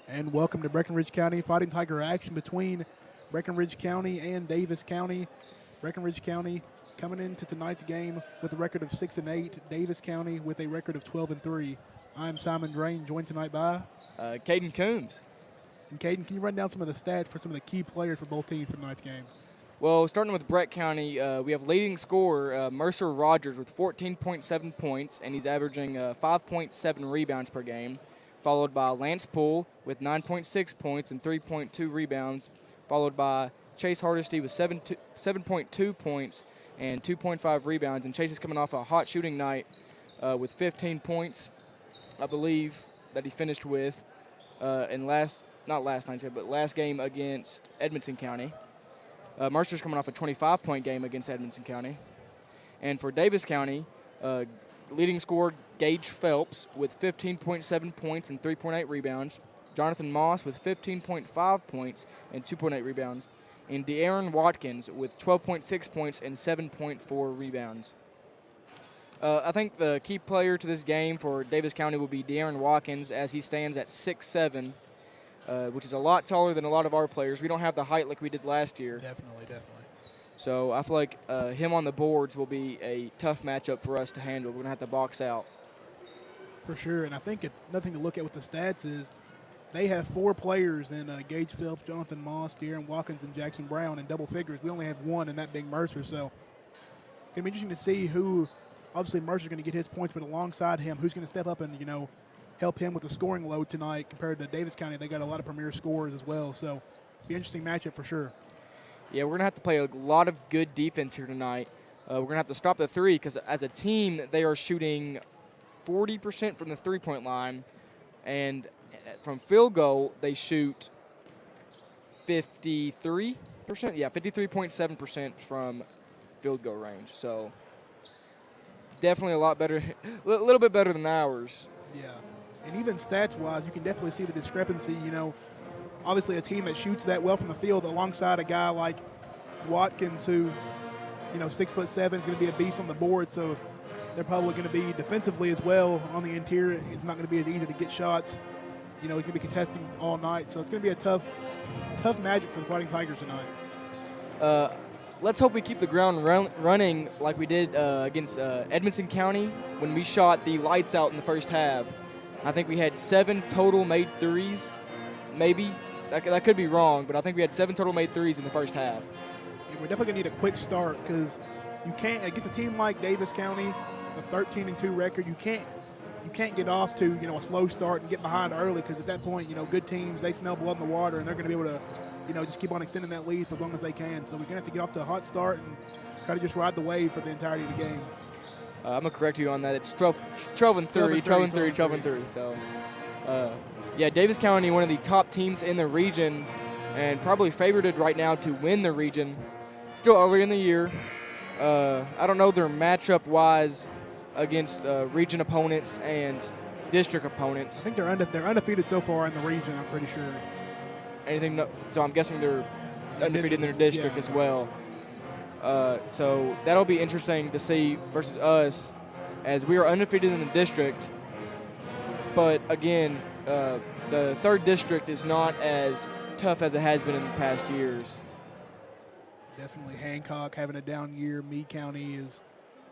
And welcome to Breckenridge County Fighting Tiger action between Breckenridge County and Daviess County. Breckenridge County coming into tonight's game with a record of 6-8. Daviess County with a record of 12-3. I'm Simon Drain, joined tonight by Caden Coombs. And Caden, can you run down some of the stats for some of the key players for both teams for tonight's game? Well, starting with Breck County, we have leading scorer Mercer Rogers with 14.7 points, and he's averaging 5.7 rebounds per game, followed by Lance Poole with 9.6 points and 3.2 rebounds, followed by Chase Hardesty with 7.2 points and 2.5 rebounds. And Chase is coming off a hot shooting night with 15 points, I believe, that he finished with last game against Edmonson County. Mercer's coming off a 25-point game against Edmonson County. And for Daviess County, leading scorer Gage Phelps with 15.7 points and 3.8 rebounds. Jonathan Moss with 15.5 points and 2.8 rebounds. And De'Aaron Watkins with 12.6 points and 7.4 rebounds. I think the key player to this game for Daviess County will be De'Aaron Watkins, as he stands at 6'7", which is a lot taller than a lot of our players. We don't have the height like we did last year. Definitely. So I feel like him on the boards will be a tough matchup for us to handle. We're going to have to box out. For sure, and I think nothing to look at with the stats is they have four players in Gage Phelps, Jonathan Moss, De'Aaron Watkins, and Jackson Brown in double figures. We only have one, and that being Mercer. So it's going to be interesting to see who, obviously Mercer's going to get his points, but alongside him, who's going to step up and, help him with the scoring load tonight compared to Daviess County. They got a lot of premier scorers as well. So it'll be an interesting matchup for sure. Yeah, we're going to have to play a lot of good defense here tonight. We're going to have to stop the three because as a team, they are shooting 40% from the three-point line. And from field goal, they shoot 53%. Yeah, 53.7% from field goal range. So definitely a lot better, a little bit better than ours. Yeah, and even stats-wise, you can definitely see the discrepancy, Obviously, a team that shoots that well from the field alongside a guy like Watkins who, 6'7", is going to be a beast on the board. So they're probably going to be defensively as well on the interior. It's not going to be as easy to get shots. He's going to be contesting all night. So it's going to be a tough matchup for the Fighting Tigers tonight. Let's hope we keep the ground running like we did against Edmonson County when we shot the lights out in the first half. I think we had 7 total made threes, maybe. That could be wrong, but I think we had 7 total made threes in the first half. Yeah, we're definitely going to need a quick start because you can't, against a team like Daviess County, a 13-2 record, you can't get off to, a slow start and get behind early because at that point, good teams, they smell blood in the water and they're going to be able to, just keep on extending that lead for as long as they can. So we're going to have to get off to a hot start and try to just ride the wave for the entirety of the game. I'm going to correct you on that. It's 12-3. So, yeah, Daviess County, one of the top teams in the region and probably favorited right now to win the region. Still early in the year. I don't know their matchup-wise against region opponents and district opponents. I think they're undefeated so far in the region, I'm pretty sure. So I'm guessing they're undefeated in their district as well. So that'll be interesting to see versus us, as we are undefeated in the district. But again, the third district is not as tough as it has been in the past years. Definitely Hancock having a down year. Meade County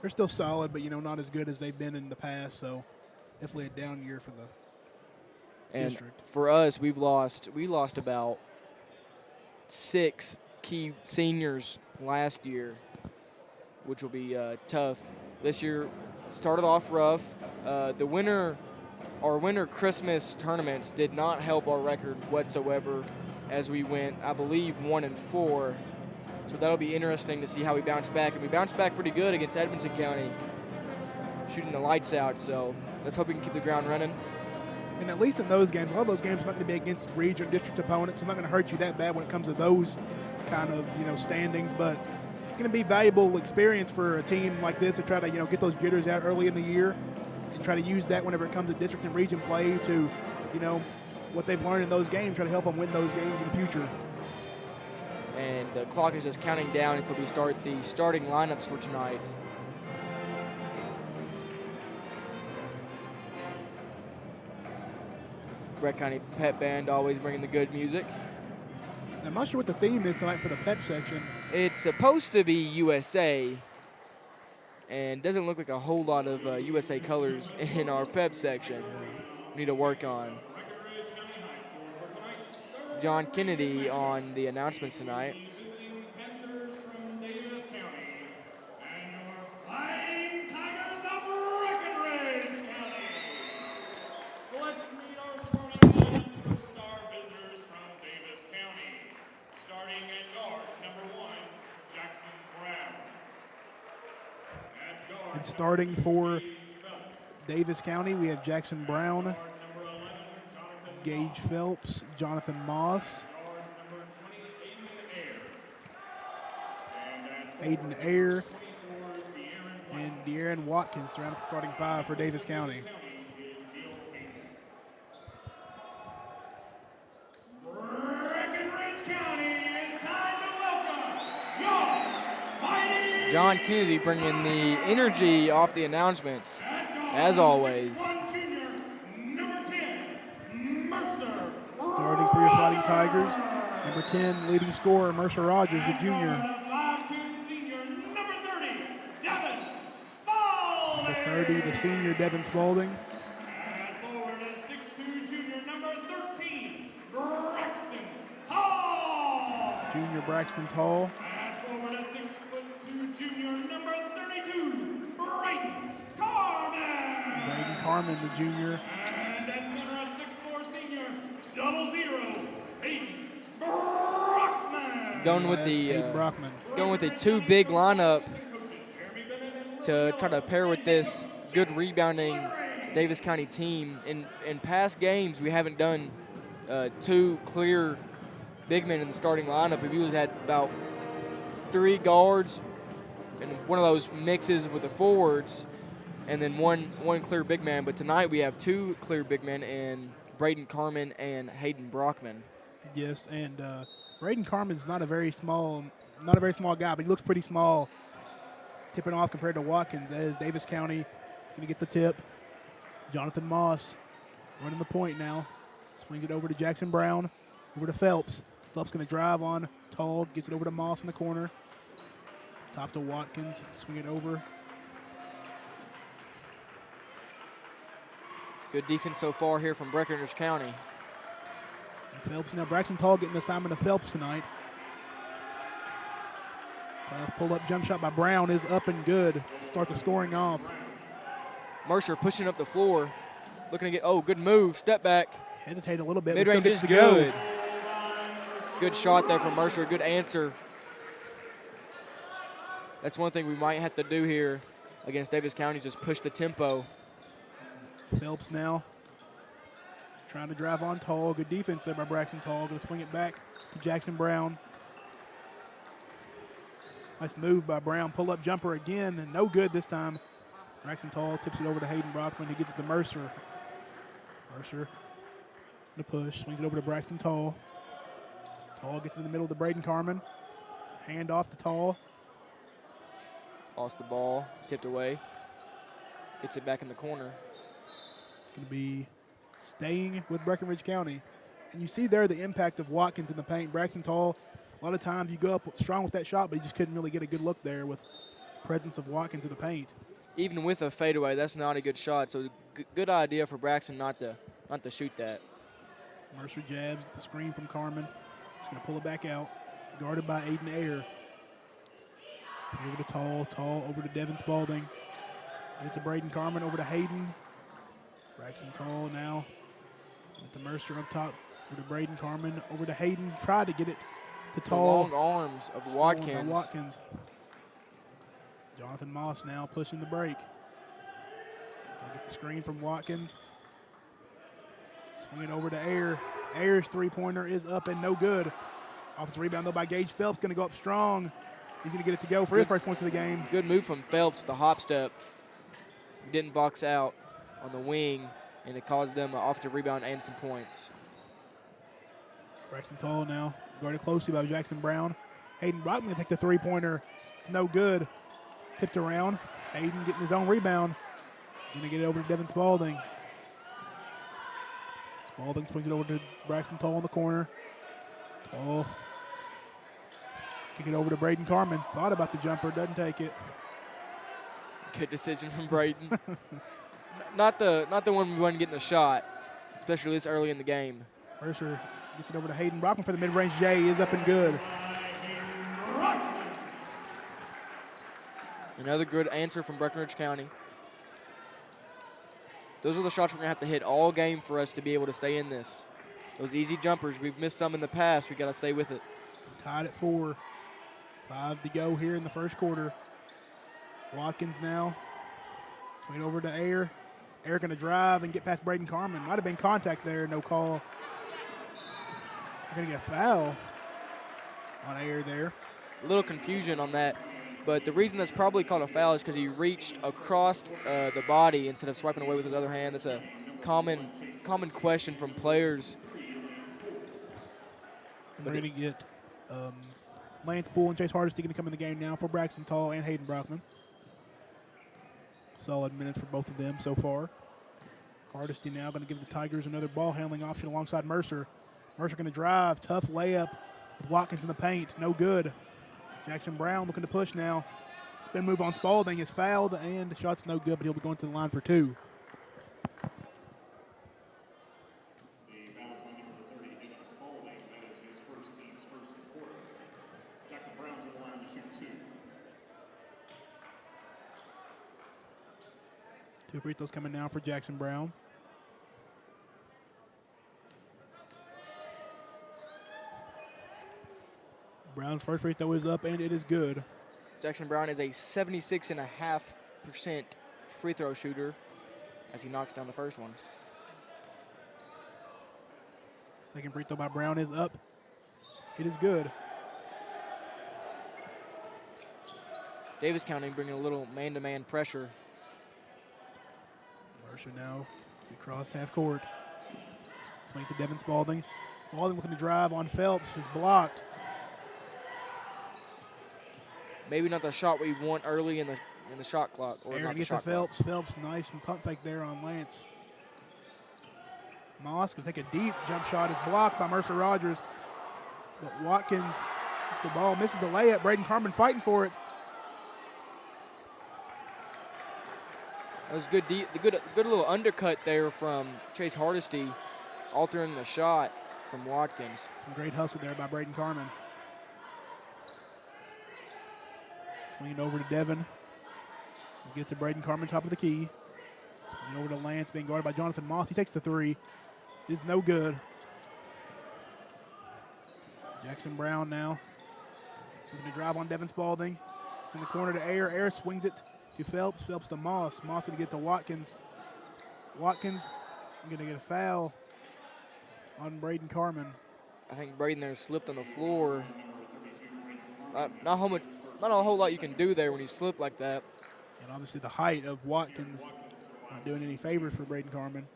they're still solid, but not as good as they've been in the past. So definitely a down year for the district. For us, we lost about 6 key seniors last year, which will be tough. This year started off rough. Our winter Christmas tournaments did not help our record whatsoever, as we went, I believe, 1-4. So that'll be interesting to see how we bounce back. And we bounced back pretty good against Edmonson County, shooting the lights out. So let's hope we can keep the ground running. And at least in those games, a lot of those games are not going to be against region district opponents. It's not going to hurt you that bad when it comes to those kind of, standings. But it's going to be valuable experience for a team like this to try to, get those jitters out early in the year and try to use that whenever it comes to district and region play to, what they've learned in those games, try to help them win those games in the future. And the clock is just counting down until we start the starting lineups for tonight. Brett County Pep Band always bringing the good music. I'm not sure what the theme is tonight for the pep section. It's supposed to be USA, and doesn't look like a whole lot of USA colors in our pep section. We need to work on. John Kennedy on the announcements tonight. Visiting Panthers from Daviess County and your Fighting Tigers of Breckenridge County. Let's meet our starting lineups for star visitors from Daviess County. Starting at guard, number 1, Jackson Brown. At guard, And starting for Phelps. Daviess County, we have Jackson Brown, Guard number 11, Jonathan Gage Phelps, Jonathan Moss, Guard number 20, Aiden Ayer. And at Aiden Ayer, 24, De'Aaron and De'Aaron Watkins to round up the starting 5 for Daviess County. Breckenridge County, it's time to welcome your Fighting John Kennedy bringing the energy off the announcements, as always. 6'1" junior, number 10, Mercer. Starting for your Fighting Tigers, number 10 leading scorer Mercer Rogers, the junior. 5'10" senior, number 30, Devin Spalding. Number 30, the senior Devin Spalding. At forward is 6'2" junior, number 13, Braxton Tall. Junior Braxton Tall. At forward is 6'2" junior, number 32, Brayden Carmen. Braden Carmen, the junior. And at center, a 6'4" senior, 00, Hayden Brockman. Going with That's the Tate Brockman. going with a 2 big lineup to try to pair with this good rebounding Daviess County team. In past games, we haven't done 2 clear big men in the starting lineup. We've usually had about 3 guards and one of those mixes with the forwards, and then one clear big man. But tonight we have 2 clear big men in Braden Carmen and Hayden Brockman. Yes, and Braden Carmen's not a very small guy, but he looks pretty small, tipping off compared to Watkins. As Daviess County going to get the tip. Jonathan Moss running the point now. Swings it over to Jackson Brown, over to Phelps. Phelps going to drive on Tall, gets it over to Moss in the corner. Top to Watkins, swing it over. Good defense so far here from Breckenridge County. And Phelps now, Braxton Tall getting the assignment of Phelps tonight. Pull-up jump shot by Brown is up and good to start the scoring off. Mercer pushing up the floor, looking to get, good move, step back. Hesitate a little bit, but Mid-range still is gets to go. good. Good shot there from Mercer, good answer. That's one thing we might have to do here against Daviess County, just push the tempo. Phelps now trying to drive on Tall. Good defense there by Braxton Tall. Going to swing it back to Jackson Brown. Nice move by Brown. Pull-up jumper again, and no good this time. Braxton Tall tips it over to Hayden Brockman. He gets it to Mercer. Mercer the push. Swings it over to Braxton Tall. Tall gets in the middle to Braden Carmen. Hand off to Tall. Lost the ball, tipped away. Gets it back in the corner. It's going to be staying with Breckenridge County. And you see there the impact of Watkins in the paint. Braxton Tall, a lot of times you go up strong with that shot, but he just couldn't really get a good look there with presence of Watkins in the paint. Even with a fadeaway, that's not a good shot. So good idea for Braxton not to shoot that. Mercer jabs, gets a screen from Carmen. He's going to pull it back out. Guarded by Aiden Ayer. Over to Tall over to Devin Spalding. Get it to Braden Carmen, over to Hayden. Braxton Tall now. Get to Mercer up top. Over to Braden Carmen, over to Hayden. Tried to get it to The Tall. long arms of Stolen by Watkins. Watkins. Jonathan Moss now pushing the break. Gonna get the screen from Watkins. Swing it over to Ayer. Ayer's three-pointer is up and no good. Offensive rebound, though, by Gage Phelps. Going to go up strong. He's going to get it to go for his first points of the game. Good move from Phelps, the hop step. Didn't box out on the wing, and it caused them an offensive rebound and some points. Braxton Tall now guarded closely by Jackson Brown. Hayden Brockman going to take the three-pointer. It's no good. Tipped around. Hayden getting his own rebound. Going to get it over to Devin Spalding. Spalding swings it over to Braxton Toll in the corner. Toll. Kick it over to Braden Carmen. Thought about the jumper, doesn't take it. Good decision from Braden. not the one we want to get in the shot, especially this early in the game. Mercer gets it over to Hayden Brockman for the mid-range J. He is up and good. Another good answer from Breckenridge County. Those are the shots we're going to have to hit all game for us to be able to stay in this. Those easy jumpers, we've missed some in the past. We've got to stay with it. Tied at 4. 5 to go here in the first quarter. Watkins now. Swing over to Ayer. Ayer going to drive and get past Braden Carmen. Might have been contact there, no call. They're going to get a foul on Ayer there. A little confusion on that. But the reason that's probably called a foul is because he reached across the body instead of swiping away with his other hand. That's a common question from players. And we're going to get Lance Poole and Chase Hardesty going to come in the game now for Braxton Tall and Hayden Brockman. Solid minutes for both of them so far. Hardesty now going to give the Tigers another ball handling option alongside Mercer. Mercer going to drive. Tough layup with Watkins in the paint. No good. Jackson Brown looking to push now. Spin move on Spalding is fouled, and the shot's no good, but he'll be going to the line for 2. The foul is on number 30, David Spalding. That is his first team's first in the quarter. Jackson Brown to the line to shoot 2. 2 free throws coming now for Jackson Brown. Brown's first free throw is up, and it is good. Jackson Brown is a 76.5% free throw shooter as he knocks down the first one. Second free throw by Brown is up. It is good. Daviess County bringing a little man-to-man pressure. Mercer now is across half court. Swing to Devin Spalding. Spalding looking to drive on Phelps. Is blocked. Maybe not the shot we want early in the shot clock. Or Aaron not the gets to shot clock. Phelps. Phelps, nice and pump fake there on Lance. Moss can take a deep jump shot. Is blocked by Mercer Rogers. But Watkins gets the ball, misses the layup. Braden Carmen fighting for it. That was good little undercut there from Chase Hardesty, altering the shot from Watkins. Some great hustle there by Braden Carmen. Swinging over to Devin. We'll get to Braden Carmen, top of the key. Swinging over to Lance, being guarded by Jonathan Moss. He takes the 3. It's no good. Jackson Brown now. He's going to drive on Devin Spalding. It's in the corner to Ayer. Ayer swings it to Phelps. Phelps to Moss. Moss going to get to Watkins. Watkins going to get a foul on Braden Carmen. I think Braden there slipped on the floor. Not a whole lot you can do there when you slip like that. And obviously the height of Watkins not doing any favors for Braden Carmen.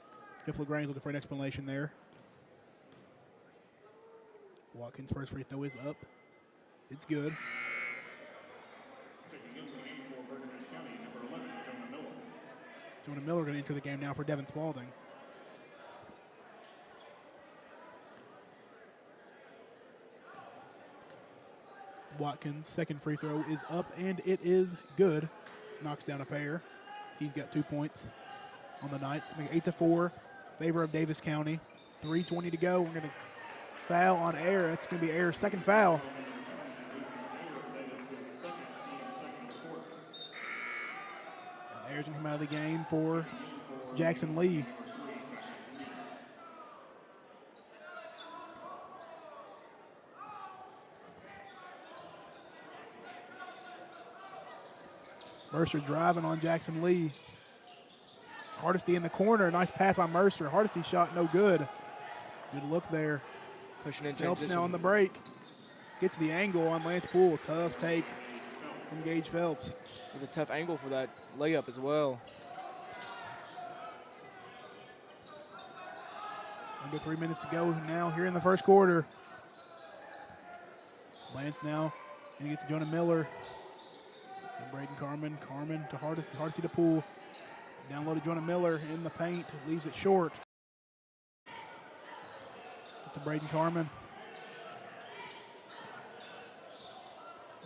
Jeff LaGrange looking for an explanation there. Watkins' first free throw is up. It's good. Checking into the game for Breckenridge County, number 11, Jonah Miller. Jonah Miller going to enter the game now for Devin Spalding. Watkins' second free throw is up, and it is good. Knocks down a pair. He's got 2 points on the night to make it 8-4. Favor of Daviess County. 3:20 to go. We're going to foul on Ayer. That's going to be Ayer's second foul. And Ayer's going to come out of the game for Jackson Lee. Mercer driving on Jackson Lee. Hardesty in the corner. Nice pass by Mercer. Hardesty shot no good. Good look there. Pushing in Phelps transition. now on the break. Gets the angle on Lance Poole. Tough take from Gage Phelps. It was a tough angle for that layup as well. Under 3 minutes to go now here in the first quarter. Lance now. And he gets to Jonah Miller. And Braden Carmen. Carmen to Hardesty. Hardesty to Poole. Down low to Jonah Miller in the paint. Leaves it short. To Braden Carmen.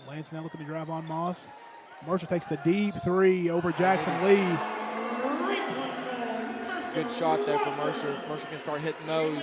Lance now looking to drive on Moss. Mercer takes the deep three over Jackson Lee. Good shot there for Mercer. Mercer can start hitting those.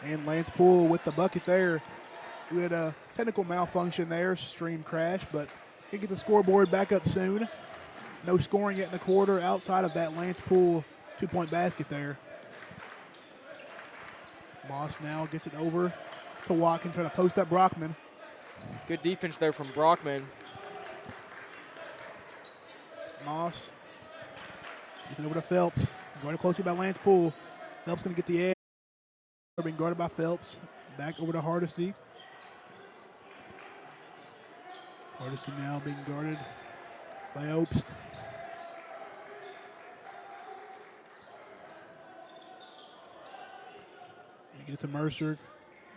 And Lance Poole with the bucket there. We had a technical malfunction there, stream crash, but he get the scoreboard back up soon. No scoring yet in the quarter outside of that Lance Poole 2-point basket there. Moss now gets it over to Watkins, trying to post up Brockman. Good defense there from Brockman. Moss gets it over to Phelps. Guarded closely by Lance Poole. Phelps going to get the edge. Being guarded by Phelps. Back over to Hardesty. Hardesty now being guarded by Obst. Get it to Mercer.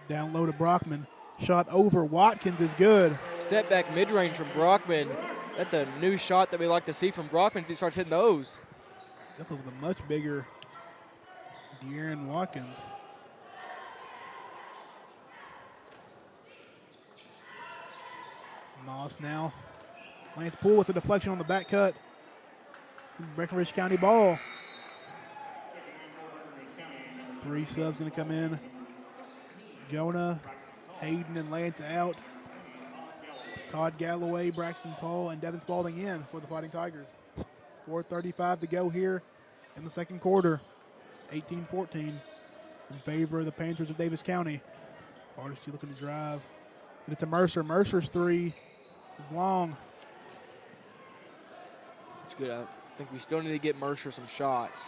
Down low to Brockman. Shot over. Watkins is good. Step back mid-range from Brockman. That's a new shot that we like to see from Brockman if he starts hitting those. Definitely with a much bigger De'Aaron Watkins. Moss now. Lance Poole with the deflection on the back cut. Breckenridge County ball. 3 subs going to come in. Jonah, Hayden, and Lance out. Todd Galloway, Braxton Tall, and Devin Spalding in for the Fighting Tigers. 4:35 to go here in the second quarter. 18-14 in favor of the Panthers of Daviess County. Hardesty looking to drive. Get it to Mercer. Mercer's three is long. It's good. I think we still need to get Mercer some shots.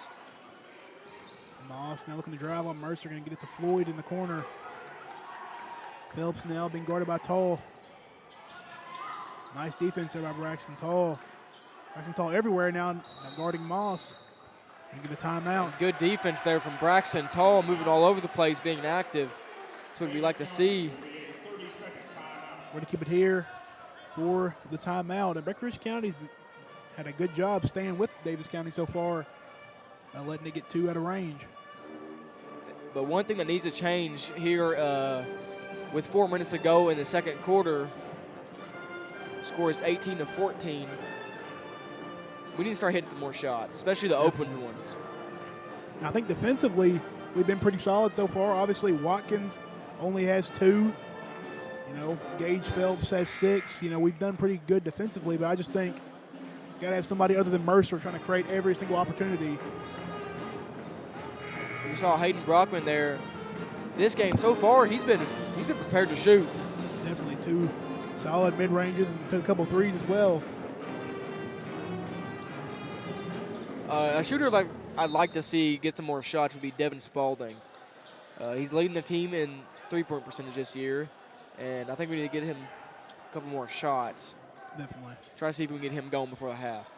Moss now looking to drive on Mercer. Going to get it to Floyd in the corner. Phelps now being guarded by Tall. Nice defense there by Braxton Tall. Braxton Tall everywhere now guarding Moss. And get a timeout. Good defense there from Braxton Tall, moving all over the place, being active. That's what we like to see. We're going to keep it here for the timeout. And Breckenridge County's had a good job staying with Daviess County so far, not letting it get 2 out of range. But one thing that needs to change here with 4 minutes to go in the second quarter, score is 18-14. We need to start hitting some more shots, especially the open ones. I think defensively, we've been pretty solid so far. Obviously, Watkins only has 2. You know, Gage Phelps has 6. You know, we've done pretty good defensively, but I just think you got to have somebody other than Mercer trying to create every single opportunity. You saw Hayden Brockman there. This game so far, he's been prepared to shoot. Definitely 2 solid mid-ranges and took a couple threes as well. A shooter like I'd like to see get some more shots would be Devin Spalding. He's leading the team in 3-point percentage this year, and I think we need to get him a couple more shots. Definitely. Try to see if we can get him going before the half.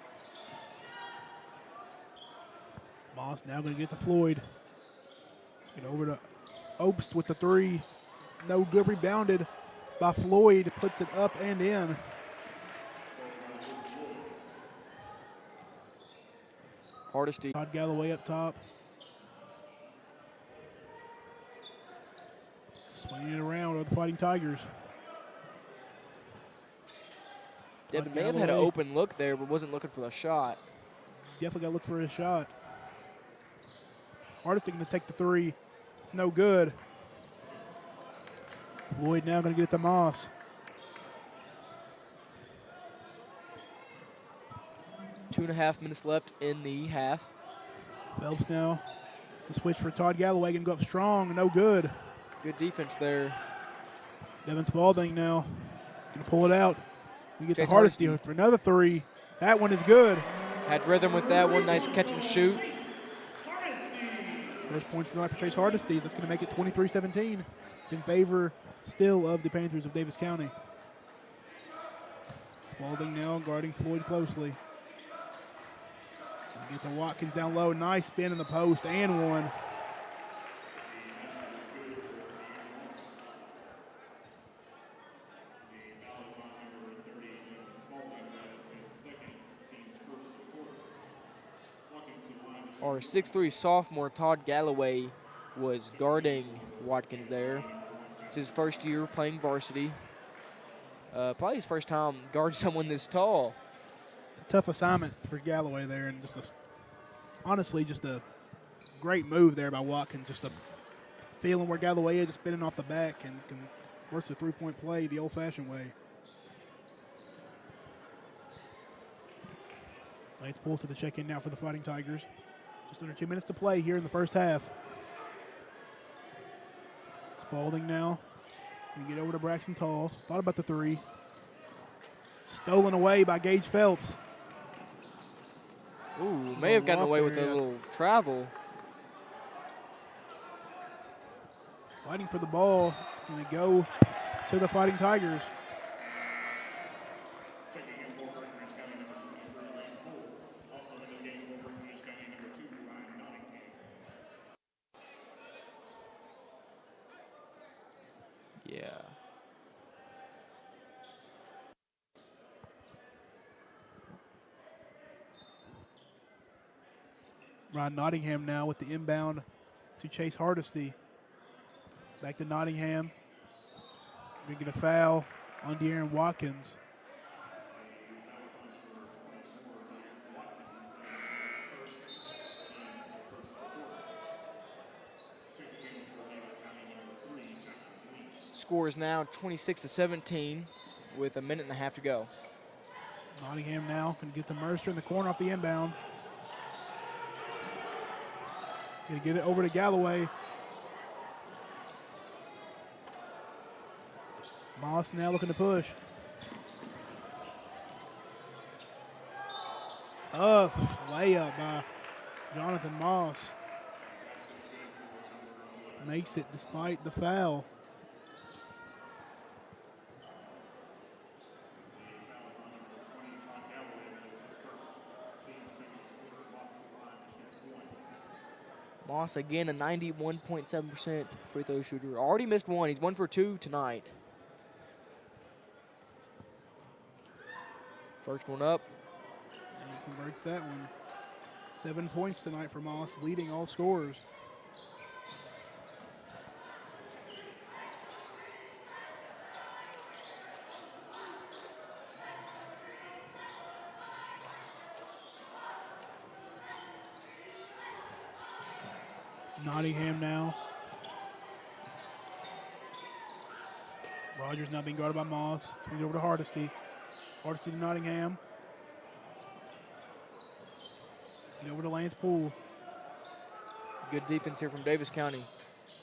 Moss now going to get to Floyd. Get over to Obst with the 3. No good, rebounded by Floyd. Puts it up and in. Hardesty. Todd Galloway up top. Swinging it around with the Fighting Tigers. Devin may have had an open look there, but wasn't looking for the shot. Definitely got to look for his shot. Hardesty going to take the 3. It's no good. Floyd now going to get it to Moss. 2.5 minutes left in the half. Phelps now to switch for Todd Galloway. Going to go up strong. No good. Good defense there. Devin Spalding now going to pull it out. We get Chase to Hardesty Hardesty for another 3. That one is good. Had rhythm with that one. Nice catch and shoot. First points tonight for Chase Hardesty. That's going to make it 23-17 in favor still of the Panthers of Davis County. Spalding now guarding Floyd closely. Get to Watkins down low. Nice spin in the post and one. Our 6'3" sophomore Todd Galloway was guarding Watkins there. It's his first year playing varsity. Probably his first time guarding someone this tall. It's a tough assignment for Galloway there, and honestly, just a great move there by Watkins. Just a feeling where Galloway is, spinning off the back and can work the three-point play the old-fashioned way. Lance Poole to the check-in now for the Fighting Tigers. Just under 2 minutes to play here in the first half. Spalding now. Can get over to Braxton Tall. Thought about the three. Stolen away by Gage Phelps. Ooh, may have gotten away with a little travel. Fighting for the ball. It's going to go to the Fighting Tigers. Yeah. Ryan Nottingham now with the inbound to Chase Hardesty. Back to Nottingham. We get a foul on De'Aaron Watkins. Score is now 26-17 with a minute and a half to go. Nottingham now can get to Mercer in the corner off the inbound. Gonna get it over to Galloway. Moss now looking to push. Tough layup by Jonathan Moss. Makes it despite the foul. Moss again a 91.7% free throw shooter. Already missed one. He's 1 for 2 tonight. First one up. And he converts that one. 7 points tonight for Moss, leading all scorers. Nottingham now. Rogers now being guarded by Moss. Swings over to Hardesty. Hardesty to Nottingham. Get over to Lance Poole. Good defense here from Davis County.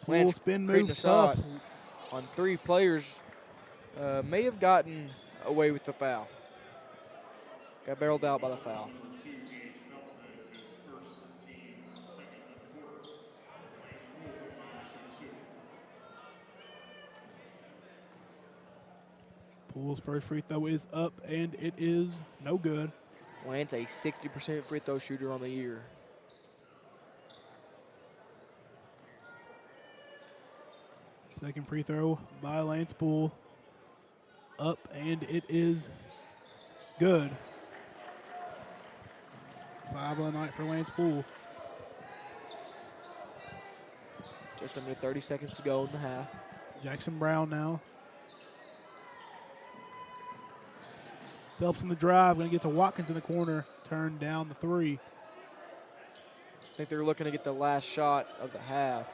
Poole Lance spin creating move a shot tough. on 3 players. May have gotten away with the foul. Got barreled out by the foul. Poole's first free throw is up, and it is no good. Lance a 60% free throw shooter on the year. Second free throw by Lance Poole. Up, and it is good. 5 on the night for Lance Poole. Just under 30 seconds to go in the half. Jackson Brown now. Phelps in the drive, going to get to Watkins in the corner, turn down the three. I think they're looking to get the last shot of the half.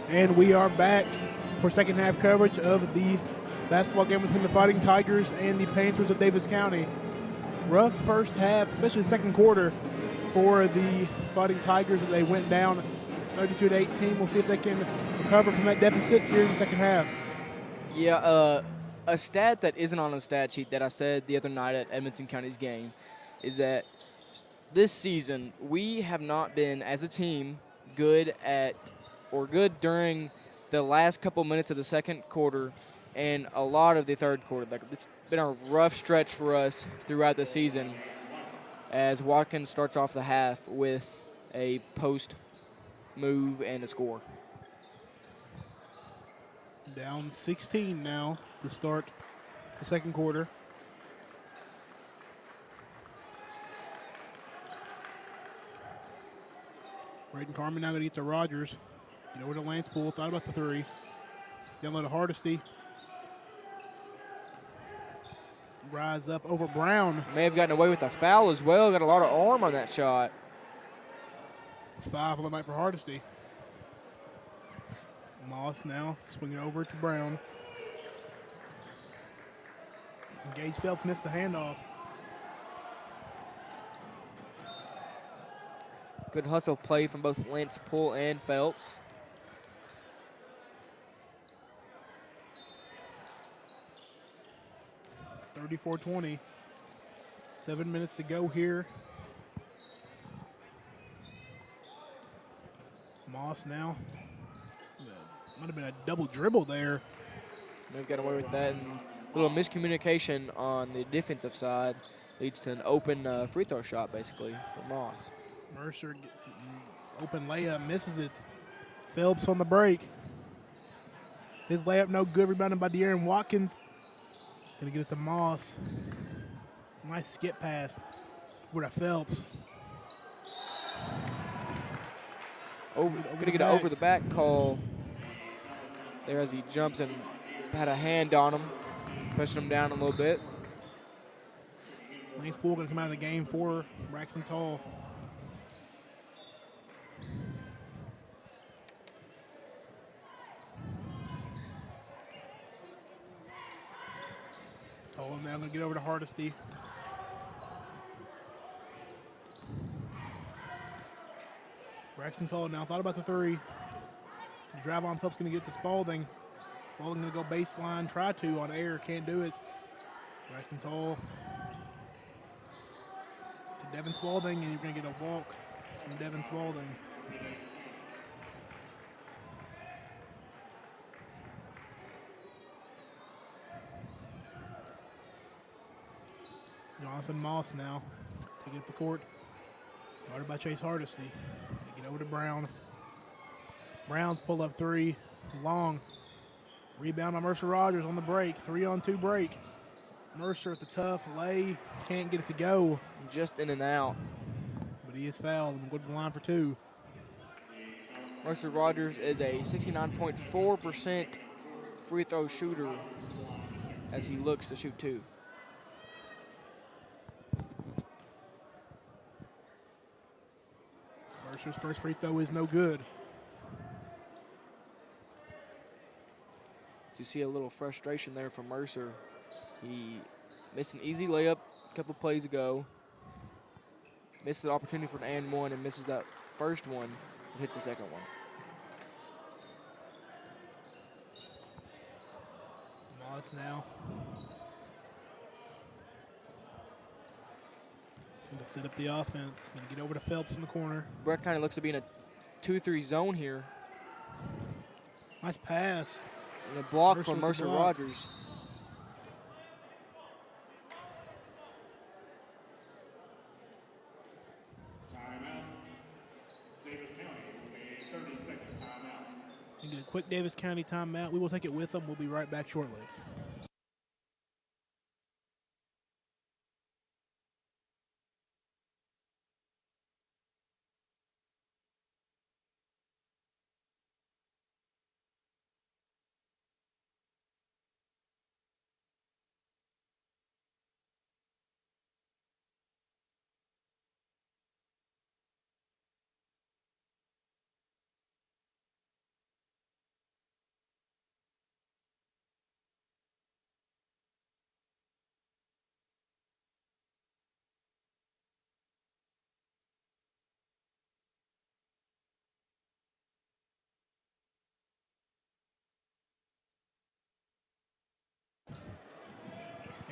And we are back for second half coverage of the basketball game between the Fighting Tigers and the Panthers of Daviess County. Rough first half, especially the second quarter for the Fighting Tigers. They went down 32-18. We'll see if they can recover from that deficit here in the second half. Yeah, a stat that isn't on the stat sheet that I said the other night at Edmonton County's game is that this season we have not been, as a team, good during the last couple minutes of the second quarter and a lot of the third quarter. Like, it's been a rough stretch for us throughout the season as Watkins starts off the half with a post move and a score. Down 16 now to start the second quarter. Braden Carmen now going to get to Rogers. Get over to Lance Poole. Thought about the three. Down low to Hardesty. Rise up over Brown. May have gotten away with a foul as well. Got a lot of arm on that shot. It's 5 on the night for Hardesty. Moss now swinging over to Brown. Gage Phelps missed the handoff. Good hustle play from both Lance Poole and Phelps. (34-20). 7 minutes to go here. Moss now. Might have been a double dribble there. They've got away with that. And a little miscommunication on the defensive side leads to an open free throw shot, basically, for Moss. Mercer gets an open layup, misses it. Phelps on the break. His layup no good, rebounded by De'Aaron Watkins. Gonna get it to Moss. Nice skip pass over to Phelps. Gonna get an over the back call there as he jumps and had a hand on him, pushing him down a little bit. Lance Poole gonna come out of the game for Braxton Tall. Tall now gonna get over to Hardesty. Braxton Tall now thought about the three. Drive on Phelps gonna get to Spalding. Spalding gonna go baseline, try to on air, can't do it. Braxton Tall to Devin Spalding, and you're gonna get a walk from Devin Spalding. Jonathan Moss now taking it to court. Guarded by Chase Hardesty. Get over to Brown. Brown's pull up three. Long. Rebound by Mercer Rogers on the break. 3-on-2 break. Mercer with the tough lay. Can't get it to go. Just in and out. But he is fouled and will go to the line for two. Mercer Rogers is a 69.4% free throw shooter as he looks to shoot two. Mercer's first free throw is no good. You see a little frustration there from Mercer. He missed an easy layup a couple plays ago. Missed the opportunity for an and one and misses that first one and hits the second one. Moss now. Going to set up the offense. Going to get over to Phelps in the corner. Brett kind of looks to be in a 2-3 zone here. Nice pass. And a block Mercer from with the Mercer block. Rogers. Timeout. Daviess County with a 30-second timeout. And get a quick Daviess County timeout. We will take it with them. We'll be right back shortly.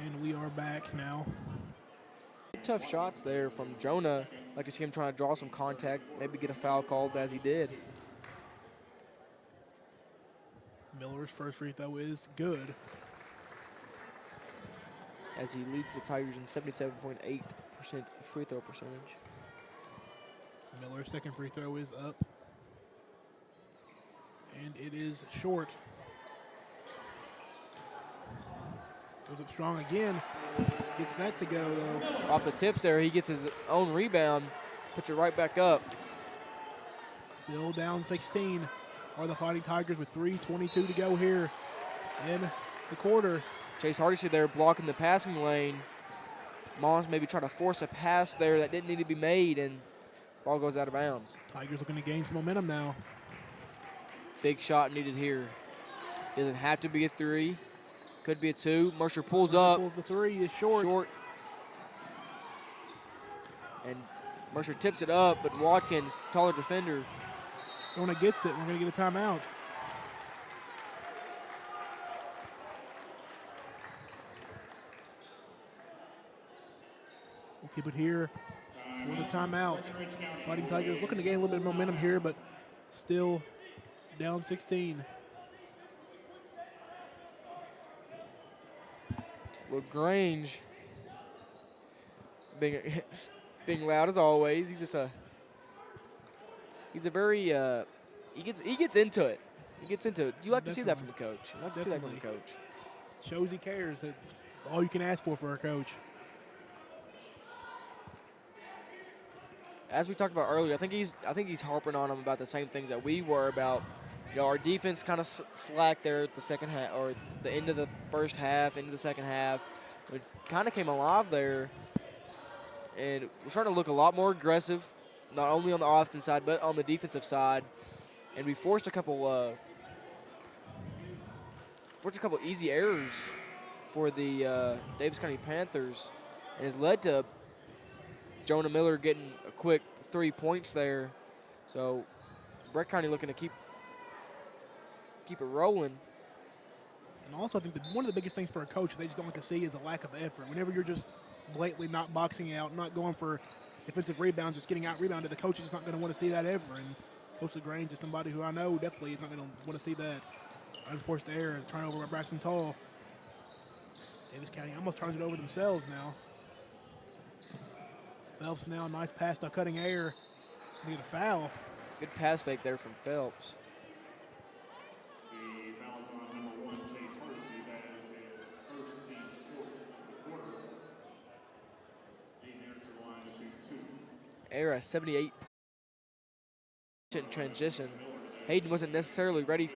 And we are back now. Tough shots there from Jonah. Like to see him trying to draw some contact, maybe get a foul called as he did. Miller's first free throw is good. As he leads the Tigers in 77.8% free throw percentage. Miller's second free throw is up. And it is short. Goes up strong again. Gets that to go, though. Off the tips there, he gets his own rebound, puts it right back up. Still down 16 are the Fighting Tigers with 3:22 to go here in the quarter. Chase Hardesty there blocking the passing lane. Mons maybe trying to force a pass there that didn't need to be made, and ball goes out of bounds. Tigers looking to gain some momentum now. Big shot needed here. Doesn't have to be a three. Could be a two. Mercer pulls up. Pulls the three, is short. And Mercer tips it up, but Watkins, taller defender. Jonah gets it. We're going to get a timeout. We'll keep it here for the timeout. Fighting Tigers looking to gain a little bit of momentum here, but still down 16. LaGrange being loud as always. He's just he's a very he gets into it. He gets into it. You like to see that from the coach. You like to see that from the coach. Shows he cares. That's all you can ask for a coach. As we talked about earlier, I think he's harping on him about the same things that we were about. You know, our defense kind of slack there at the second half, or the end of the first half, into the second half. It kind of came alive there, and we're starting to look a lot more aggressive, not only on the offensive side but on the defensive side. And we forced a couple easy errors for the Daviess County Panthers, and has led to Jonah Miller getting a quick 3 points there. So Brett County looking to keep it rolling. And also, I think one of the biggest things for a coach they just don't like to see is a lack of effort. Whenever you're just blatantly not boxing out, not going for defensive rebounds, just getting out rebounded, the coach is not going to want to see that ever. And Coach LaGrange is somebody who I know definitely is not going to want to see that. Unforced error, turnover by Braxton Tall. Daviess County almost turns it over themselves now. Phelps now, nice pass to cutting air. They get a foul. Good pass fake there from Phelps. The foul is on number 1, Chase Hardesty. That is his first team's fourth of the quarter. Leading him to the line to shoot 2. Era 78 transition. Hayden wasn't necessarily ready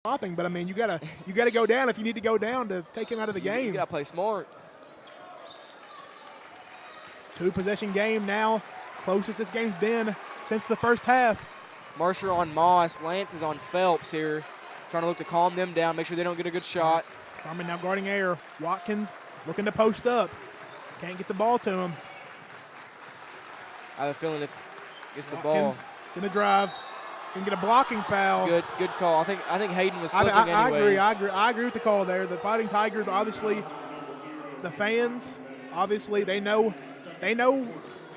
stopping, but I mean, you gotta go down if you need to go down to take him out of the game. You gotta play smart. 2-possession game now, closest this game's been since the first half. Mercer on Moss. Lance is on Phelps here, trying to look to calm them down, make sure they don't get a good shot. Carmen now guarding air. Watkins looking to post up. Can't get the ball to him. I have a feeling if he gets the Watkins ball. Gonna drive. Gonna get a blocking foul. Good call. I think Hayden was slipping I anyways. I agree with the call there. The Fighting Tigers, obviously, the fans, obviously, they know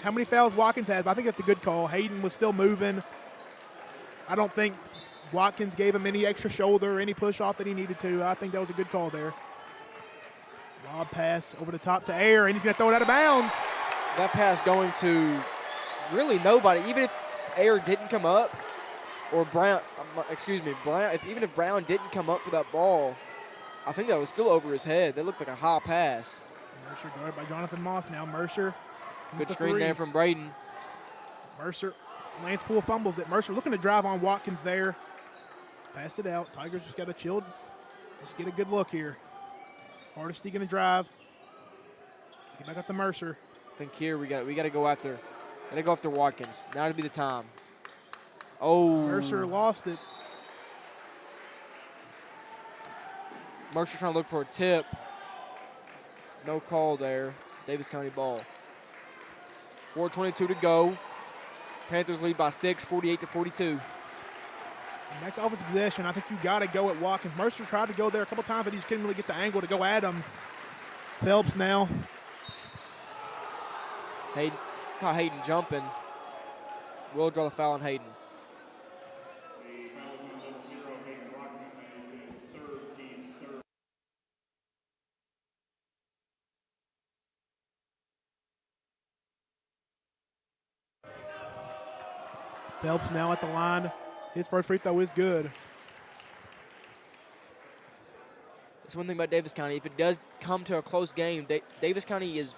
how many fouls Watkins has, but I think that's a good call. Hayden was still moving. I don't think Watkins gave him any extra shoulder or any push off that he needed to. I think that was a good call there. Lob pass over the top to Air, and he's going to throw it out of bounds. That pass going to really nobody. Even if Air didn't come up, or Brown, even if Brown didn't come up for that ball, I think that was still over his head. That looked like a high pass. Mercer guarded by Jonathan Moss now. Mercer. Good screen there from Braden. Mercer. Lance Poole fumbles it. Mercer looking to drive on Watkins there. Passed it out. Tigers just got to chill. Just get a good look here. Hardesty going to drive. Get back up to Mercer. I think here we got to go after. Got to go after Watkins. Now would be the time. Oh. Mercer lost it. Mercer trying to look for a tip. No call there. Daviess County ball. 4:22 to go. Panthers lead by 6, 48-42. Next offensive possession, I think you got to go at Watkins. Mercer tried to go there a couple times, but he just couldn't really get the angle to go at him. Phelps now. Hayden, caught Hayden jumping. Will draw the foul on Hayden. The foul is on number 0, Hayden Brockman. That is his third, team's third. Phelps now at the line. His first free throw is good. That's one thing about Daviess County. If it does come to a close game, Daviess County is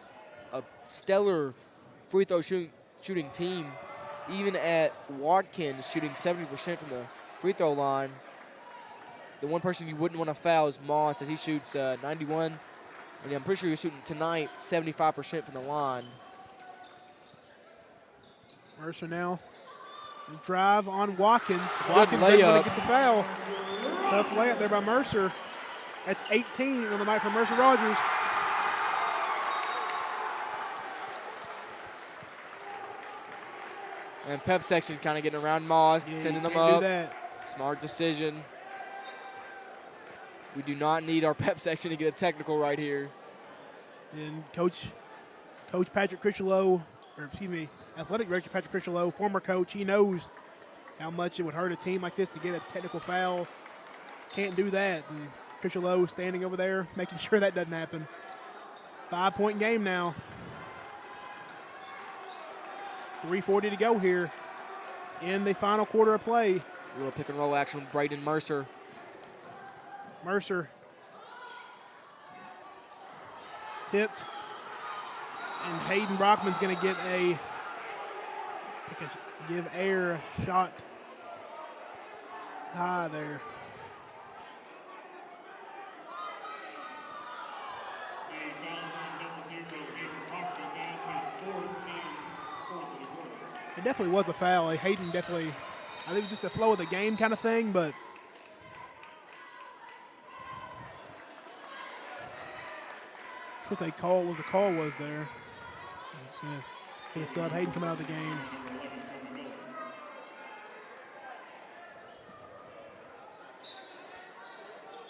a stellar free throw shooting team. Even at Watkins shooting 70% from the free throw line, the one person you wouldn't want to foul is Moss, as he shoots 91. And I'm pretty sure he's shooting tonight 75% from the line. Mercer now. Drive on Watkins. Good Watkins didn't want layup. to get the foul. Tough layup there by Mercer. That's 18 on the night for Mercer Rogers. And Pep section kind of getting around Moss, Yeah, sending you them can't up. do that. Smart decision. We do not need our Pep section to get a technical right here. And Coach Patrick Critchlow, Athletic Director Patrick Critchlow, former coach, he knows how much it would hurt a team like this to get a technical foul. Can't do that. And Critchlow standing over there, making sure that doesn't happen. 5-point game now. 3:40 to go here in the final quarter of play. A little pick and roll action with Braden Mercer. Mercer tipped, and Hayden Brockman's going to give Air a shot high there. The foul is on number 0, Hayden Brockman. That is his fourth, team's fourth of the quarter. It definitely was a foul. Hayden definitely, I think it was just the flow of the game kind of thing, but what the call was there. Get a sub. Hayden coming out of the game.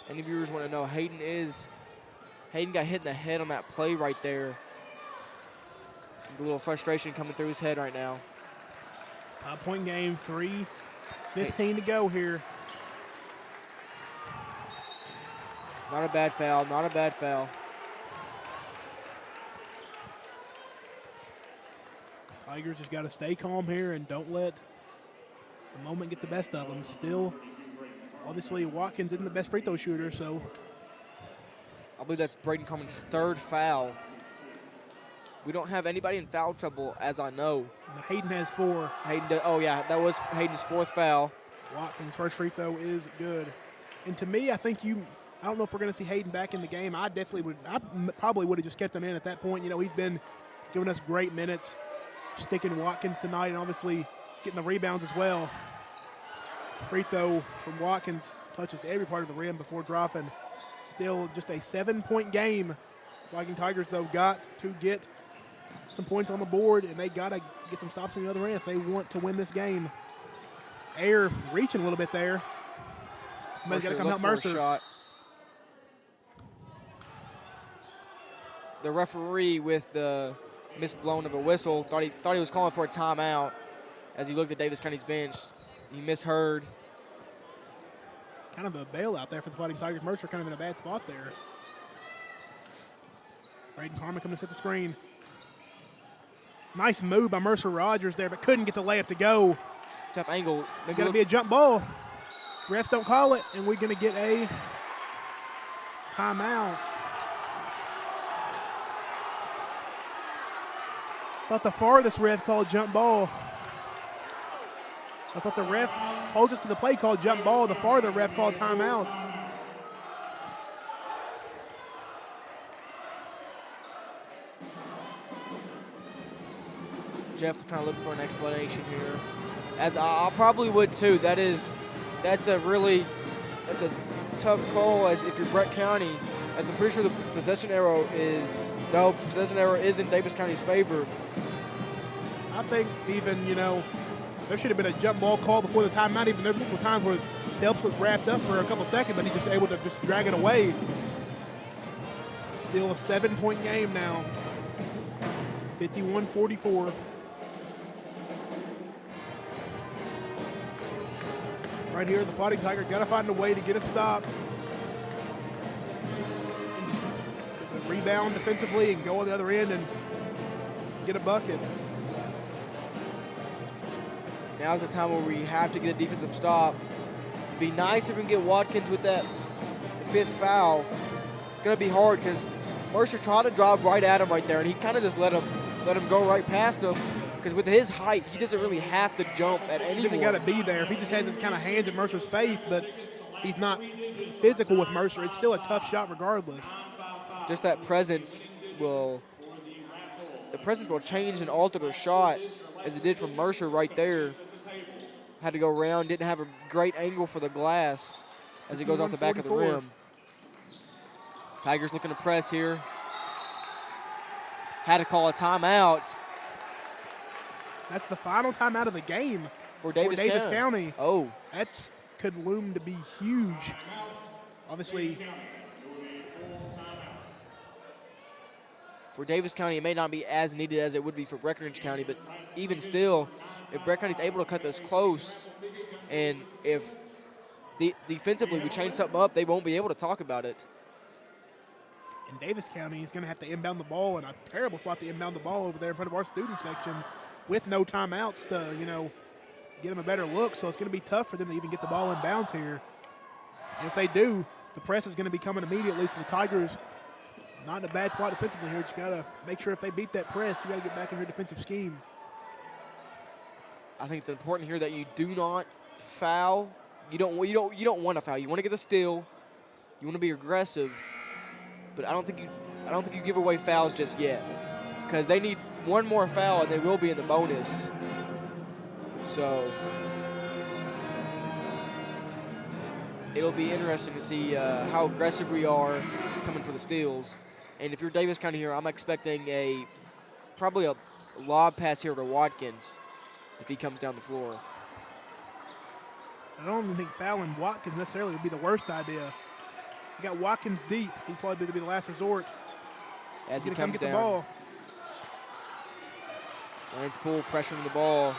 Any viewers want to know, Hayden got hit in the head on that play right there. A little frustration coming through his head right now. 5-point game, 3:15 to go here. Not a bad foul, not a bad foul. Tigers just got to stay calm here and don't let the moment get the best of them. Still, obviously, Watkins isn't the best free throw shooter, so. I believe that's Braden Carmen's third foul. We don't have anybody in foul trouble, as I know. Hayden has 4. Oh, yeah, that was Hayden's fourth foul. Watkins' first free throw is good. And to me, I don't know if we're going to see Hayden back in the game. I probably would have just kept him in at that point. You know, he's been giving us great minutes, sticking Watkins tonight, and obviously getting the rebounds as well. Free throw from Watkins touches every part of the rim before dropping. Still just a 7-point game. Viking Tigers, though, got to get some points on the board, and they got to get some stops on the other end if they want to win this game. Air reaching a little bit there. Somebody's got to come help Mercer. Shot. The referee, with the misblown of a whistle, thought he was calling for a timeout as he looked at Davis County's bench. He misheard. Kind of a bailout there for the Fighting Tigers. Mercer kind of in a bad spot there. Braden Carmen coming to set the screen. Nice move by Mercer Rogers there, but couldn't get the layup to go. Tough angle. There's got to be a jump ball. Refs don't call it, and we're going to get a timeout. Thought the farthest ref called jump ball. I thought the ref closest to the play called jump ball. The farther ref called timeout. Jeff trying to look for an explanation here, as I probably would too. That's a tough call. As if you're Brett County, as I'm pretty sure the possession arrow is in Davis County's favor. I think even, there should have been a jump ball call before the timeout. Even there were multiple times where Phelps was wrapped up for a couple seconds, but he just able to just drag it away. Still a 7-point game now. 51-44. Right here, the Fighting Tiger got to find a way to get a stop. And rebound defensively and go on the other end and get a bucket. Now's the time where we have to get a defensive stop. It'd be nice if we can get Watkins with the 5th foul. It's going to be hard because Mercer tried to drive right at him right there, and he kind of just let him go right past him. Because with his height, he doesn't really have to jump at anyone. He doesn't got to be there. If he just has his kind of hands in Mercer's face, but he's not physical with Mercer, it's still a tough shot regardless. Just that presence will change and alter the shot, as it did from Mercer right there. Had to go around, didn't have a great angle for the glass as he goes off the back of the rim. Tigers looking to press here. Had to call a timeout. That's the final timeout of the game for Davis County. Oh. That's could loom to be huge. Obviously, for Davis County, it may not be as needed as it would be for Breckinridge County, but even still, if Breck County's able to cut this close, and if defensively we change something up, they won't be able to talk about it. And Davis County is going to have to inbound the ball, in a terrible spot to inbound the ball over there in front of our student section with no timeouts to, get them a better look. So it's going to be tough for them to even get the ball in bounds here. And if they do, the press is going to be coming immediately. So the Tigers not in a bad spot defensively here. Just got to make sure if they beat that press, you got to get back in your defensive scheme. I think it's important here that you do not foul. You don't want to foul. You want to get the steal. You want to be aggressive. But I don't think you give away fouls just yet, because they need one more foul and they will be in the bonus. So it'll be interesting to see how aggressive we are coming for the steals. And if you're Davis County here, I'm expecting probably a lob pass here to Watkins if he comes down the floor. I don't even think fouling Watkins necessarily would be the worst idea. You got Watkins deep. He's probably going to be the last resort. As he comes comes get down. the ball. Lance Poole pressuring the ball.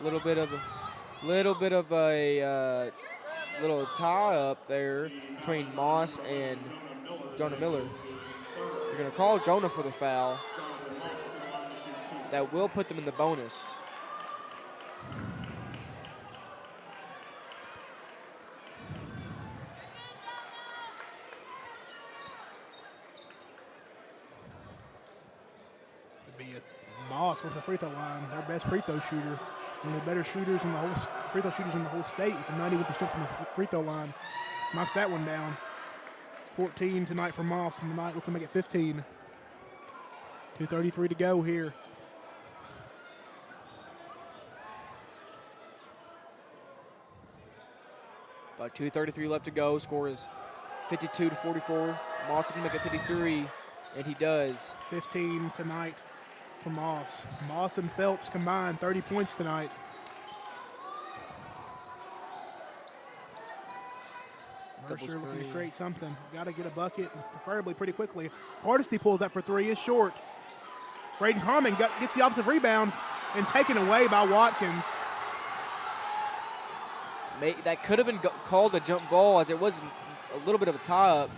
Little bit of a little tie up there between Moss and Jonah Miller. They're going to call Jonah for the foul. That will put them in the bonus. Moss with the free throw line, their best free throw shooter. One of the better shooters in the whole free throw shooters in the whole state with a 91% from the free throw line. Knocks that one down. It's 14 tonight for Moss, and tonight looking to make it 15. 2:33 to go here. About 2:33 left to go. Score is 52-44. Moss can make it 53, and he does. 15 tonight for Moss. Moss and Phelps combined 30 points tonight. Mercer looking to create something. Got to get a bucket, preferably pretty quickly. Hardesty pulls up for three, is short. Braden Carmen gets the offensive rebound and taken away by Watkins. That could have been called a jump ball, as it was a little bit of a tie-up.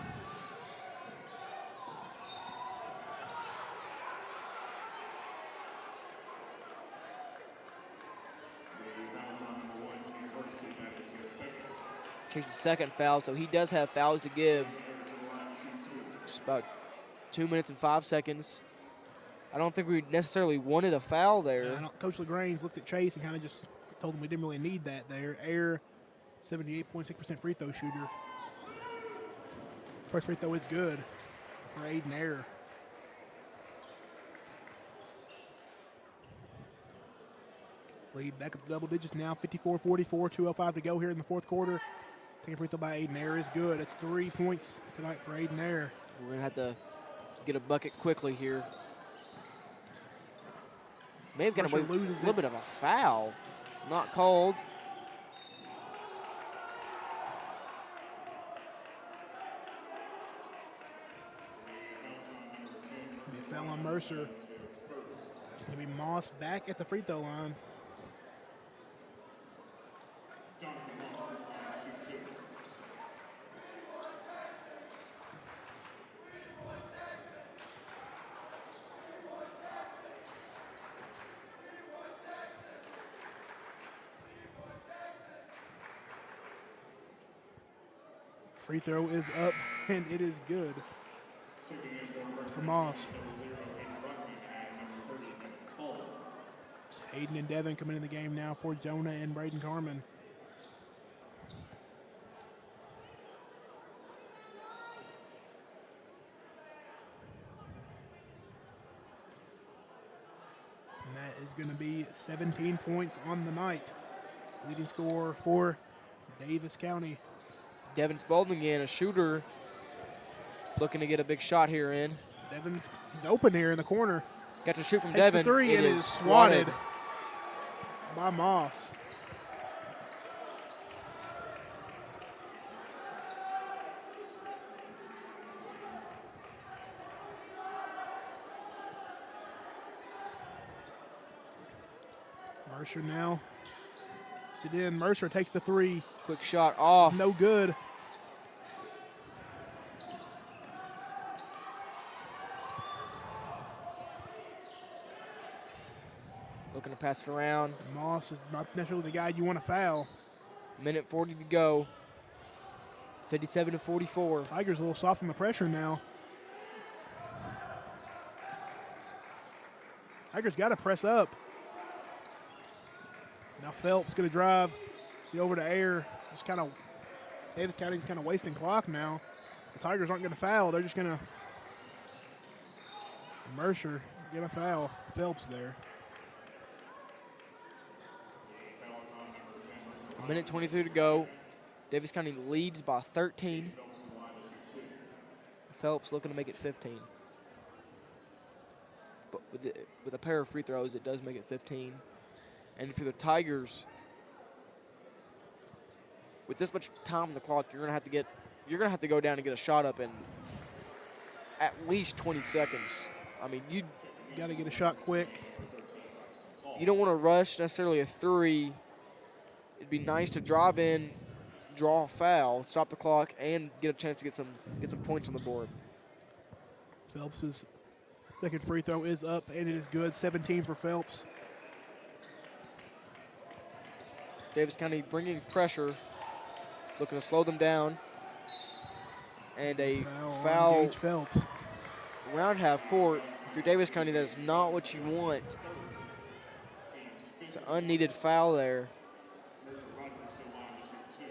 Chase's second foul, so he does have fouls to give. It's about 2 minutes and 5 seconds. I don't think we necessarily wanted a foul there. Yeah, Coach LaGrange looked at Chase and kind of just told him we didn't really need that there. Air, 78.6% free throw shooter. First free throw is good for Aiden Air. Lead back up to double digits now, 54-44, 2:05 to go here in the fourth quarter. Second free throw by Aiden Air is good. That's 3 points tonight for Aiden Air. We're going to have to get a bucket quickly here. May have got a little bit of a foul. Not called. Be a foul on Mercer. It's going to be Moss back at the free throw line. Free throw is up, and it is good for Moss. Hayden and Devin coming in the game now for Jonah and Braden Carmen. And that is going to be 17 points on the night. Leading scorer for Daviess County. Devin Spalding again, a shooter, looking to get a big shot here in. He's open here in the corner. Got to shoot from Takes Devin. the three, and it is swatted by Moss. Mercer now. It in. Mercer takes the three. Quick shot off. No good. Looking to pass it around. Moss is not necessarily the guy you want to foul. Minute 40 to go. 57-44. Tigers a little soft on the pressure now. Tigers got to press up. Now Phelps going to drive, get over to Air. Just kind of, Daviess County's kind of wasting clock now. The Tigers aren't going to foul. They're just going to, Mercer get a foul. Phelps there. Minute 23 to go. Daviess County leads by 13. Phelps looking to make it 15. But with a pair of free throws, it does make it 15. And for the Tigers, with this much time on the clock, you're gonna have to go down and get a shot up in at least 20 seconds. I mean, you got to get a shot quick. You don't want to rush necessarily a three. It'd be nice to drive in, draw a foul, stop the clock, and get a chance to get some points on the board. Phelps's second free throw is up, and it is good. 17 for Phelps. Daviess County bringing pressure, looking to slow them down. And a foul Phelps. around half court. If you're Daviess County, that's not what you want. It's an unneeded foul there. Mercer Rogers still line to shoot 2.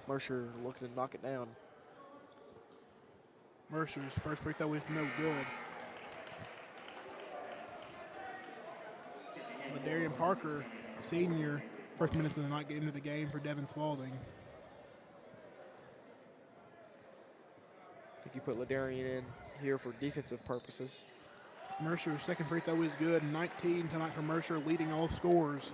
Mercer looking to knock it down. Mercer's first free throw is no good. Ladarian Parker, senior, first minutes of the night, get into the game for Devin Spalding. I think you put Ladarian in here for defensive purposes. Mercer's second free throw is good. 19 tonight for Mercer, leading all scorers.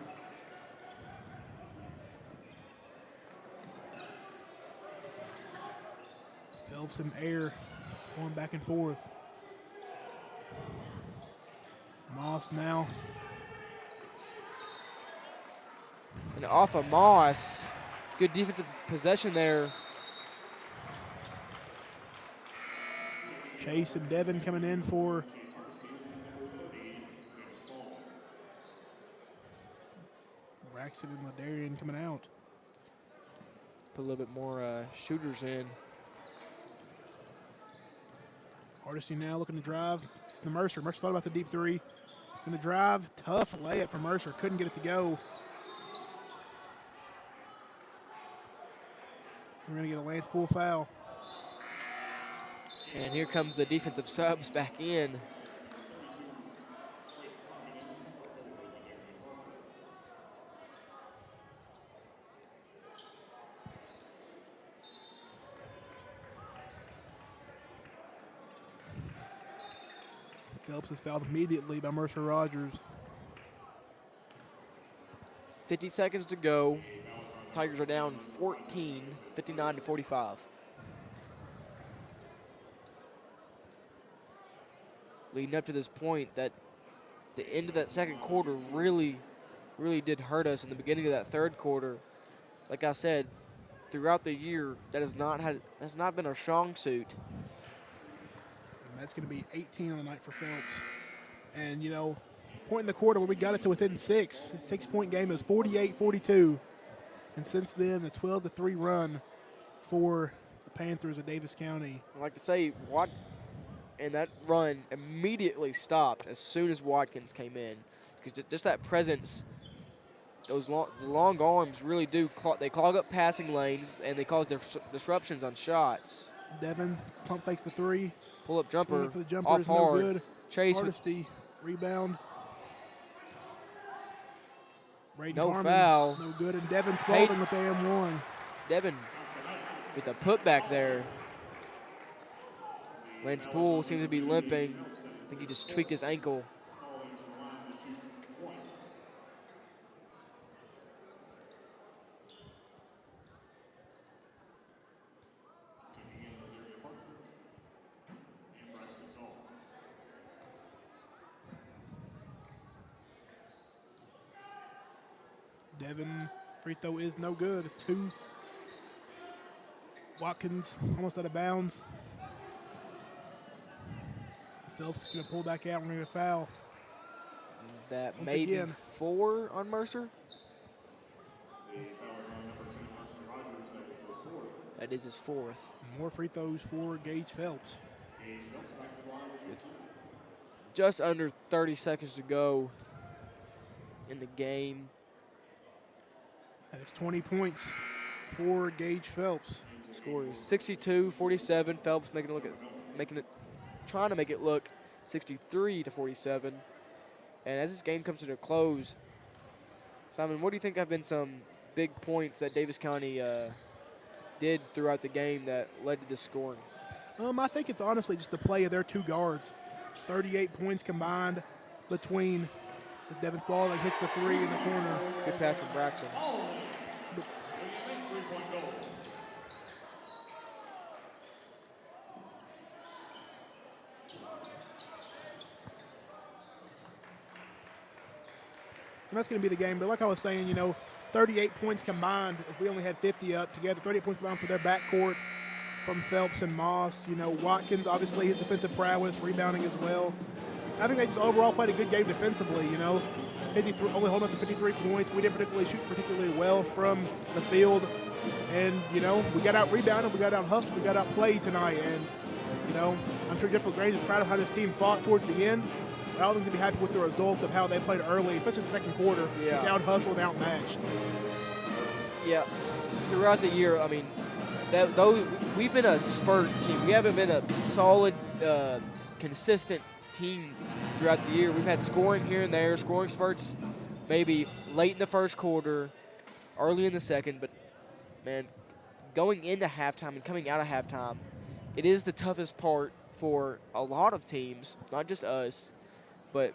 Phelps and Air going back and forth. Moss now. And off of Moss, good defensive possession there. Chase and Devin coming in for Braxton and Ladarian coming out. Put a little bit more shooters in. Hardesty now looking to drive. It's the Mercer. Mercer thought about the deep three. Going to drive. Tough layup for Mercer. Couldn't get it to go. We're going to get a Lance Poole foul. And here comes the defensive subs back in. Phelps is fouled immediately by Mercer Rogers. 50 seconds to go. Tigers are down 14, 59 to 45. Leading up to this point, that the end of that second quarter really did hurt us in the beginning of that third quarter. Like I said, throughout the year, that's not been our strong suit. And that's going to be 18 on the night for Phelps. And, you know, point in the quarter where we got it to within 6. A 6-point game is 48-42. And since then, a 12-3 run for the Panthers of Daviess County. I like to say, and that run immediately stopped as soon as Watkins came in. Because just that presence, the long arms really do, they clog up passing lanes and they cause disruptions on shots. Devin pump fakes the three. Pull-up jumper, for the jumper off is hard. no good. Chase Hardesty, rebound. Braden No Harmons, foul. no good. And Devin Spalding with the M1. Devin with the putback there. Lance Poole seems to be limping. I think he just tweaked his ankle. Devin free throw is no good. 2. Watkins almost out of bounds. Phelps is going to pull back out. We're going to get a foul. That Once may be again. 4 on Mercer. That is his 4th. More free throws for Gage Phelps. Just under 30 seconds to go in the game. That is 20 points for Gage Phelps. Score is 62-47. Phelps trying to make it look 63 to 47. And as this game comes to a close, Simon, what do you think have been some big points that Daviess County did throughout the game that led to this scoring? I think it's honestly just the play of their 2 guards. 38 points combined between Devin Spalding hits the 3 in the corner. Good pass from Braxton. And that's going to be the game. But like I was saying, you know, 38 points combined. If we only had 50 up together, 38 points combined for their backcourt from Phelps and Moss. You know, Watkins, obviously, his defensive prowess, rebounding as well. I think they just overall played a good game defensively, you know. 53, only holding us to 53 points. We didn't shoot particularly well from the field. And, you know, we got out rebounded, we got out hustled, we got out played tonight. And, you know, I'm sure Jeff LaGrange is proud of how this team fought towards the end. But I don't think they'll be happy with the result of how they played early, especially in the second quarter. Yeah. Just out-hustled and outmatched. Yeah, throughout the year, I mean, we've been a spurt team. We haven't been a solid, consistent team throughout the year. We've had scoring here and there, scoring spurts maybe late in the first quarter, early in the second. But, man, going into halftime and coming out of halftime, it is the toughest part for a lot of teams, not just us, but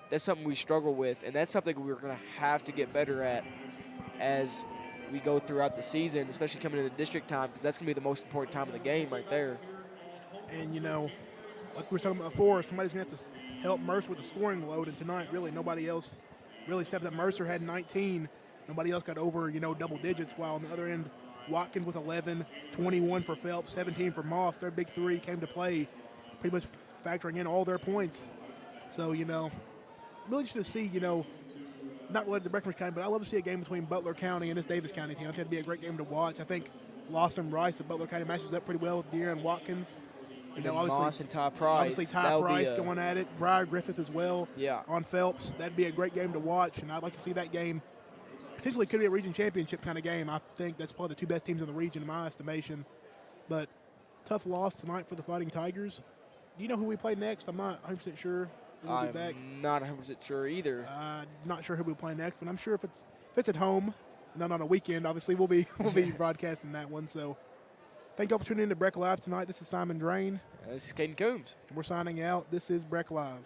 that's something we struggle with, and that's something we're going to have to get better at as we go throughout the season, especially coming into district time, because that's going to be the most important time of the game right there. And, you know, like we were talking about before, somebody's going to have to help Mercer with the scoring load, and tonight, really, nobody else really stepped up. Mercer had 19. Nobody else got over, double digits, while on the other end, Watkins with 11, 21 for Phelps, 17 for Moss. Their big three came to play, pretty much factoring in all their points. So, really just to see, not related to Breckenridge County, but I love to see a game between Butler County and this Daviess County team. I think it'd be a great game to watch. I think Lawson Rice at Butler County matches up pretty well with De'Aaron Watkins. Obviously, Moss and Ty Price. Obviously, Ty Price going at it. Briar Griffith as well. Yeah. On Phelps. That'd be a great game to watch, and I'd like to see that game. Potentially could be a region championship kind of game. I think that's probably the two best teams in the region in my estimation. But tough loss tonight for the Fighting Tigers. Do you know who we play next? I'm not 100% sure. We'll be back. I'm not 100% sure either. Not sure who we play next, but I'm sure if it's at home and then on a weekend, obviously we'll be broadcasting that one. So thank you all for tuning in to Breck Live tonight. This is Simon Drain. This is Caden Coombs. And we're signing out. This is Breck Live.